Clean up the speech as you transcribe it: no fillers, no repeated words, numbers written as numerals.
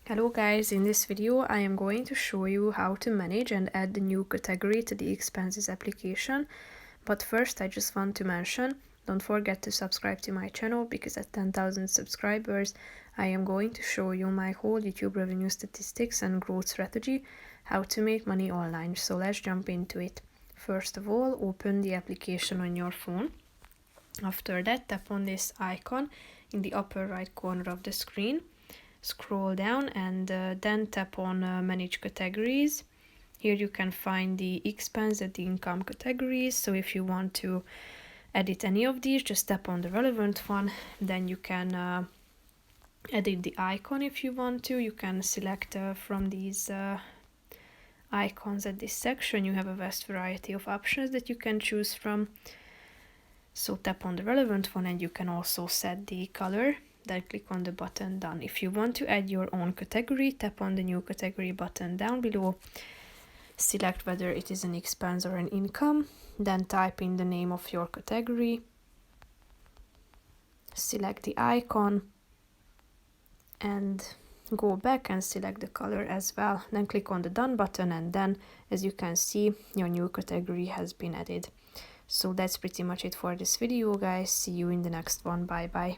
Hello guys, in this video I am going to show you how to manage and add the new category to the expenses application. But first I just want to mention, don't forget to subscribe to my channel because at 10,000 subscribers I am going to show you my whole YouTube revenue statistics and growth strategy, how to make money online. So let's jump into it. First of all, open the application on your phone. After that, tap on this icon in the upper right corner of the screen. Scroll down and then tap on manage categories. Here you can find the expense and the income categories. So if you want to edit any of these, just tap on the relevant one. Then you can edit the icon if you want to. You can select from these icons at this section. You have a vast variety of options that you can choose from. So tap on the relevant one and you can also set the color. Then click on the button done. If you want to add your own category, tap on the new category button down below. Select whether it is an expense or an income. Then type in the name of your category. Select the icon and go back and select the color as well. Then click on the done button and then, as you can see, your new category has been added. So that's pretty much it for this video, guys. See you in the next one. Bye bye.